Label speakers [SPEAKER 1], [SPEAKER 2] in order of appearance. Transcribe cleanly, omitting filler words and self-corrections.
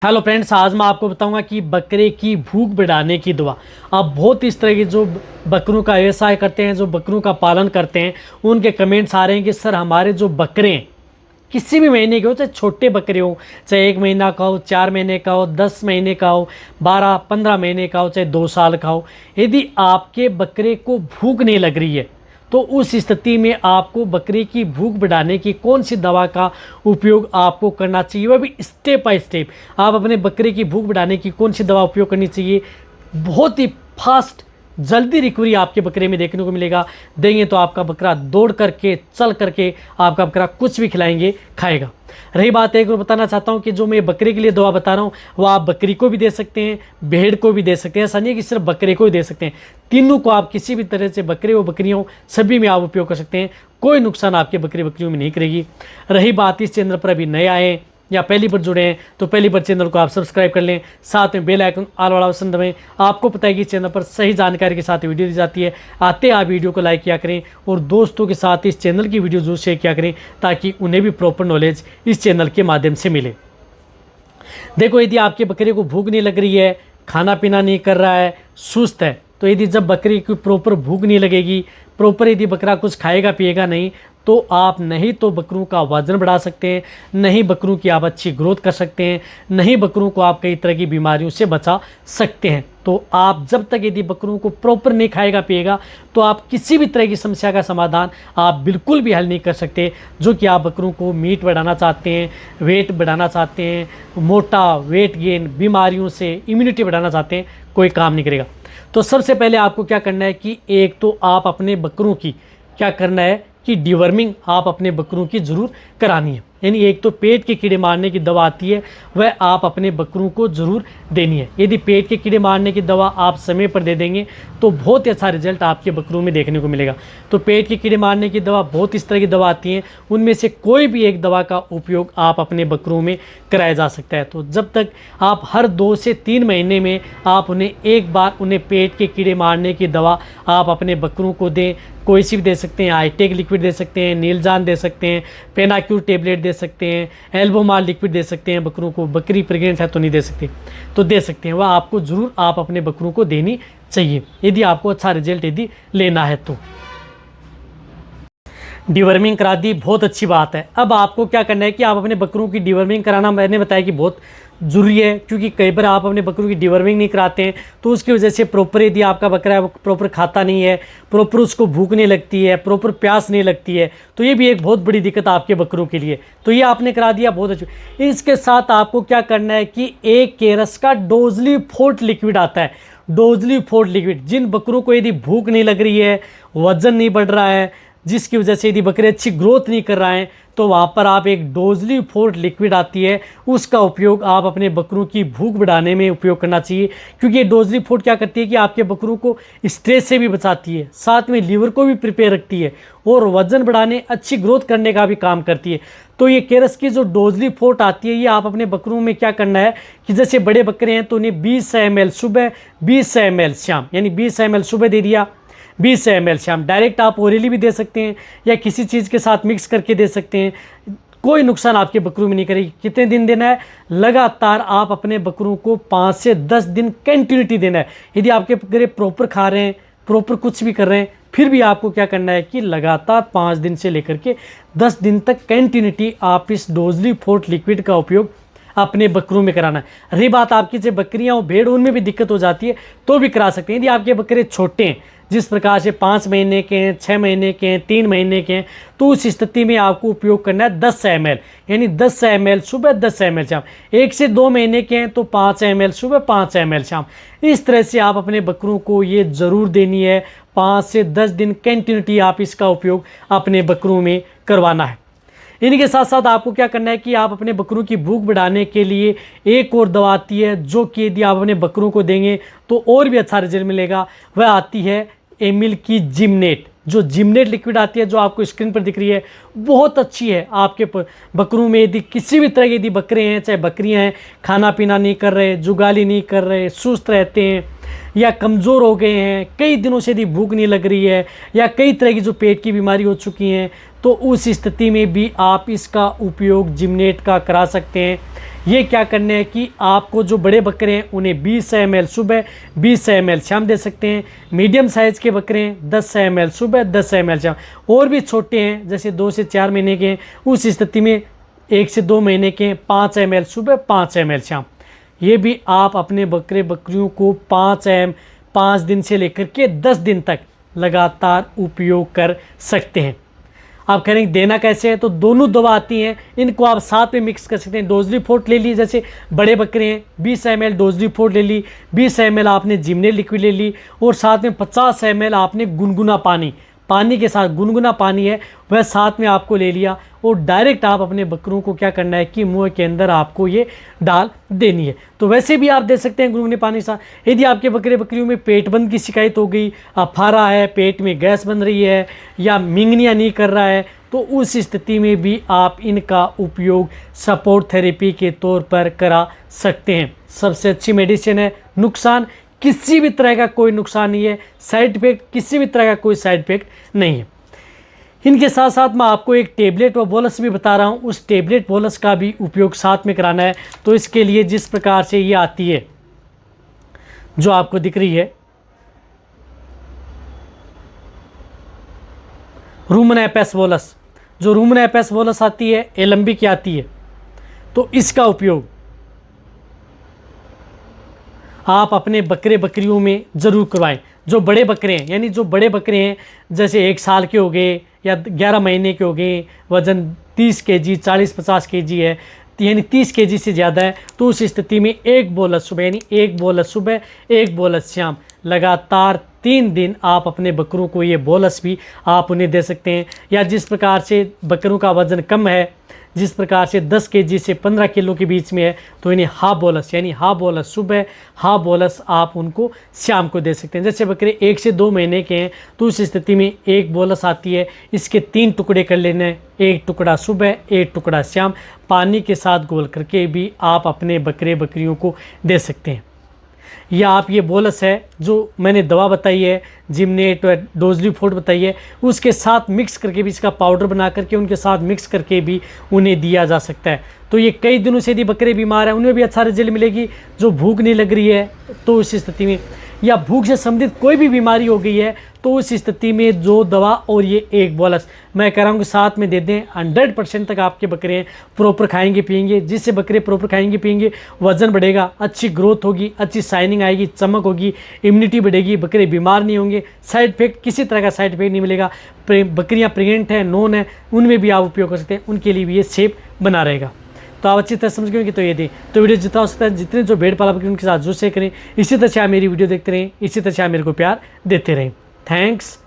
[SPEAKER 1] Hello friends, आज मैं आपको बताऊंगा कि बकरे की भूख बढ़ाने की दवा। अब बहुत इस तरह की जो बकरों का व्यवसाय करते हैं, जो बकरों का पालन करते हैं, उनके कमेंट्स आ रहे हैं कि सर हमारे जो बकरे हैं किसी भी महीने के हो, चाहे छोटे बकरे हो, चाहे 1 महीना का हो, 4 महीने का हो, 10 महीने का हो, 12-15 महीने का हो, चाहे 2 साल का हो, यदि आपके बकरे को भूख नहीं लग रही है तो उस स्थिति में आपको बकरी की भूख बढ़ाने की कौन सी दवा का उपयोग आपको करना चाहिए, वह भी स्टेप बाय स्टेप। आप अपने बकरे की भूख बढ़ाने की कौन सी दवा उपयोग करनी चाहिए, बहुत ही फास्ट जल्दी रिकवरी आपके बकरे में देखने को मिलेगा। देंगे तो आपका बकरा दौड़ करके चल करके आपका बकरा कुछ भी खिलाएंगे खाएगा। रही बात एक और बताना चाहता हूं कि जो मैं बकरे के लिए दवा बता रहा हूं वो आप बकरी को भी दे सकते हैं, भेड़ को भी दे सकते हैं। ऐसा नहीं है कि सिर्फ बकरे को ही दे सकते हैं, तीनों को आप किसी भी तरह से बकरे हो बकरियां हो सभी में आप उपयोग कर सकते हैं। कोई नुकसान आपके बकरियों में नहीं करेगी। रही बात इस चैनल पर अभी नए आए हैं या पहली बार जुड़े हैं तो पहली बार चैनल को आप सब्सक्राइब कर लें, साथ में बेल आइकन ऑल वाला ऑप्शन दबाएं। आपको पता है कि चैनल पर सही जानकारी के साथ वीडियो दी जाती है। आते आप वीडियो को लाइक किया करें और दोस्तों के साथ इस चैनल की वीडियो जरूर शेयर किया करें ताकि उन्हें भी प्रॉपर नॉलेज इस चैनल के माध्यम से मिले। देखो, यदि आपके बकरे को भूख नहीं लग रही है, खाना पीना नहीं कर रहा है, सुस्त है, तो यदि जब बकरी की प्रॉपर भूख नहीं लगेगी, प्रॉपर यदि बकरा कुछ खाएगा पिएगा नहीं, तो आप नहीं तो बकरों का वजन बढ़ा सकते हैं, नहीं बकरों की आप अच्छी ग्रोथ कर सकते हैं, नहीं बकरों को आप कई तरह की बीमारियों से बचा सकते हैं। तो आप जब तक यदि बकरों को प्रॉपर नहीं खाएगा पिएगा तो आप किसी भी तरह की समस्या का समाधान आप बिल्कुल भी हल नहीं कर सकते। जो कि आप बकरों को मीट बढ़ाना चाहते हैं, वेट बढ़ाना चाहते हैं, मोटा वेट गेन, बीमारियों से इम्यूनिटी बढ़ाना चाहते हैं, कोई काम नहीं करेगा। तो सबसे पहले आपको क्या करना है कि एक तो आप अपने बकरों की क्या करना है कि डिवर्मिंग आप अपने बकरों की ज़रूर करानी है। यानी एक तो पेट के कीड़े मारने की दवा आती है, वह आप अपने बकरों को ज़रूर देनी है। यदि पेट के कीड़े मारने की दवा आप समय पर दे देंगे तो बहुत ही अच्छा रिजल्ट आपके बकरों में देखने को मिलेगा। तो पेट के कीड़े मारने की दवा बहुत इस तरह की दवा आती हैं, उनमें से कोई भी एक दवा का उपयोग आप अपने बकरों में कराया जा सकता है। तो जब तक आप हर 2 से 3 महीने में आप उन्हें एक बार उन्हें पेट के कीड़े मारने की दवा आप अपने बकरों को दें। कोई सी भी दे सकते हैं, आईटेक लिक्विड दे सकते हैं, नीलजान दे सकते हैं, पेनाक्यूर टेबलेट दे सकते हैं, एल्बोमाल लिक्विड दे सकते हैं। बकरों को, बकरी प्रेग्नेंट है तो नहीं दे सकते तो दे सकते हैं, वह आपको ज़रूर आप अपने बकरों को देनी चाहिए यदि आपको अच्छा रिजल्ट यदि लेना है तो। डिवर्मिंग करा दी, बहुत अच्छी बात है। अब आपको क्या करना है कि आप अपने बकरों की डिवर्मिंग कराना, मैंने बताया कि बहुत ज़रूरी है, क्योंकि कई बार आप अपने बकरों की डिवर्मिंग नहीं कराते हैं तो उसकी वजह से प्रॉपर यदि आपका बकरा है वो प्रॉपर खाता नहीं है, प्रॉपर उसको भूख नहीं लगती है, प्रॉपर प्यास नहीं लगती है, तो ये भी एक बहुत बड़ी दिक्कत आपके बकरों के लिए। तो ये आपने करा दिया, बहुत अच्छा। इसके साथ आपको क्या करना है कि एक केरस का डोजली फोर्ट लिक्विड आता है, डोजली फोर्ट लिक्विड। जिन बकरों को यदि भूख नहीं लग रही है, वजन नहीं बढ़ रहा है, जिसकी वजह से यदि बकरे अच्छी ग्रोथ नहीं कर रहे हैं, तो वहाँ पर आप एक डोजली फोर्ट लिक्विड आती है, उसका उपयोग आप अपने बकरों की भूख बढ़ाने में उपयोग करना चाहिए। क्योंकि ये डोजली फोर्ट क्या करती है कि आपके बकरों को स्ट्रेस से भी बचाती है, साथ में लीवर को भी प्रिपेयर रखती है और वजन बढ़ाने, अच्छी ग्रोथ करने का भी काम करती है। तो ये केरस की जो डोजली फोर्ट आती है, ये आप अपने बकरों में क्या करना है कि जैसे बड़े बकरे हैं तो उन्हें 20 ml सुबह, 20 ml शाम, यानी 20 ml सुबह दे दिया, 20 ml शाम। डायरेक्ट आप ओरली भी दे सकते हैं या किसी चीज़ के साथ मिक्स करके दे सकते हैं, कोई नुकसान आपके बकरों में नहीं करेगी। कितने दिन देना है? लगातार आप अपने बकरों को 5 से 10 दिन कंटिन्यूटी देना है। यदि आपके बकरे प्रॉपर खा रहे हैं, प्रॉपर कुछ भी कर रहे हैं, फिर भी आपको क्या करना है कि लगातार 5 दिन से लेकर के 10 दिन तक कंटिन्यूटी आप इस डोजली फोर्ट लिक्विड का उपयोग अपने बकरों में कराना है। रही बात आपकी जो बकरियां और भेड़, उनमें भी दिक्कत हो जाती है तो भी करा सकते हैं। यदि आपके बकरे छोटे हैं, जिस प्रकार से 5 महीने के हैं, 6 महीने के हैं, 3 महीने के हैं, तो उस स्थिति में आपको उपयोग करना है 10 ml, यानी 10 ml सुबह, 10 ml शाम। 1 से 2 महीने के हैं तो 5 ml सुबह, 5 ml शाम। इस तरह से आप अपने बकरों को ये ज़रूर देनी है। 5 से 10 दिन कंटिन्यूटी आप इसका उपयोग अपने बकरों में करवाना है। इनके साथ साथ आपको क्या करना है कि आप अपने बकरों की भूख बढ़ाने के लिए एक और दवा आती है, जो कि यदि आप अपने बकरों को देंगे तो और भी अच्छा रिजल्ट मिलेगा। वह आती है एमिल की जिमनेट। जो जिमनेट लिक्विड आती है, जो आपको स्क्रीन पर दिख रही है, बहुत अच्छी है। आपके बकरों में यदि किसी भी तरह के यदि बकरे हैं, चाहे बकरियां हैं, खाना पीना नहीं कर रहे, जुगाली नहीं कर रहे, सुस्त रहते हैं, या कमज़ोर हो गए हैं, कई दिनों से यदि भूख नहीं लग रही है, या कई तरह की जो पेट की बीमारी हो चुकी हैं, तो उस स्थिति में भी आप इसका उपयोग जिमनेट का करा सकते हैं। ये क्या करना है कि आपको जो बड़े बकरे हैं उन्हें 20 ml सुबह 20 ml शाम दे सकते हैं। मीडियम साइज़ के बकरे हैं 10 ml सुबह 10 ml शाम। और भी छोटे हैं जैसे 2 से 4 महीने के हैं, उस स्थिति में 1 से 2 महीने के 5 ml सुबह 5 ml शाम। ये भी आप अपने बकरे बकरियों को 5 दिन से लेकर के 10 दिन तक लगातार उपयोग कर सकते हैं। आप कह रहे हैं देना कैसे है, तो दोनों दवा आती हैं, इनको आप साथ में मिक्स कर सकते हैं। डोजरी फोर्ट ले ली, जैसे बड़े बकरे हैं 20 ml डोजरी फोर्ट ले ली, 20 ml आपने जिमनेट लिक्विड ले ली, और साथ में 50 ml आपने गुनगुना पानी के साथ गुनगुना पानी है वह साथ में आपको ले लिया, और डायरेक्ट आप अपने बकरों को क्या करना है कि मुंह के अंदर आपको ये डाल देनी है। तो वैसे भी आप दे सकते हैं गुनगुने पानी से। यदि आपके बकरे बकरियों में पेट बंद की शिकायत हो गई, अफारा है, पेट में गैस बन रही है, या मिंगनिया नहीं कर रहा है, तो उस स्थिति में भी आप इनका उपयोग सपोर्ट थेरेपी के तौर पर करा सकते हैं। सबसे अच्छी मेडिसिन है। नुकसान किसी भी तरह का कोई नुकसान नहीं है, साइड इफेक्ट किसी भी तरह का कोई साइड इफेक्ट नहीं है। इनके साथ साथ मैं आपको एक टेबलेट व बोलस भी बता रहा हूँ, उस टेबलेट बोलस का भी उपयोग साथ में कराना है। तो इसके लिए जिस प्रकार से ये आती है, जो आपको दिख रही है रूमनेपेस बोलस, जो रूमनेपेस बोलस आती है एलम्बी की आती है, तो इसका उपयोग आप अपने बकरे बकरियों में ज़रूर करवाएं। जो बड़े बकरे हैं, यानी जो बड़े बकरे हैं जैसे 1 साल के हो गए या 11 महीने के हो गए, वज़न 30 kg 40-50 kg है, यानी 30 kg से ज़्यादा है, तो उस स्थिति में 1 बोलस सुबह, यानी 1 बोलस सुबह 1 बोलस शाम, लगातार 3 दिन आप अपने बकरों को ये बोलस भी आप उन्हें दे सकते हैं। या जिस प्रकार से बकरों का वज़न कम है, जिस प्रकार से 10 kg से 15 किलो के बीच में है, तो इन्हें हाफ बोलस, यानी हाफ बोलस सुबह हाफ बोलस आप उनको शाम को दे सकते हैं। जैसे बकरे 1 से 2 महीने के हैं, तो उस स्थिति में 1 बोलस आती है, इसके 3 टुकड़े कर लेने हैं, 1 टुकड़ा सुबह 1 टुकड़ा शाम, पानी के साथ घोल करके भी आप अपने बकरे बकरियों को दे सकते हैं। या आप ये बोलस है जो मैंने दवा बताई है, जिमनेट और डोजली फोर्ट बताई है, उसके साथ मिक्स करके भी इसका पाउडर बना करके उनके साथ मिक्स करके भी उन्हें दिया जा सकता है। तो ये कई दिनों से यदि बकरे बीमार हैं उन्हें भी अच्छा रिजल्ट मिलेगी। जो भूख नहीं लग रही है तो उस स्थिति में, या भूख से संबंधित कोई भी बीमारी हो गई है, तो उस स्थिति में जो दवा और ये 1 बोलस मैं कह रहा हूँ कि साथ में दे दें, 100% तक आपके बकरे प्रॉपर खाएंगे पिएंगे। जिससे बकरे प्रॉपर खाएंगे पिएंगे, वज़न बढ़ेगा, अच्छी ग्रोथ होगी, अच्छी शाइनिंग आएगी, चमक होगी, इम्यूनिटी बढ़ेगी, बकरे बीमार नहीं होंगे, साइड इफेक्ट किसी तरह का साइड इफेक्ट नहीं मिलेगा। बकरियाँ प्रेग्नेंट हैं, नॉन है, उनमें भी आप उपयोग कर सकते हैं, उनके लिए भी ये सेफ बना रहेगा। तो आप अच्छी तरह समझ गए कि तो ये दें। तो वीडियो जितना हो सकता है, जितने जो भेड़ पाला बकरी उनके साथ जो शेयर करें, इसी तरह से आप मेरी वीडियो देखते रहें, इसी तरह से आप मेरे को प्यार देते रहें। थैंक्स।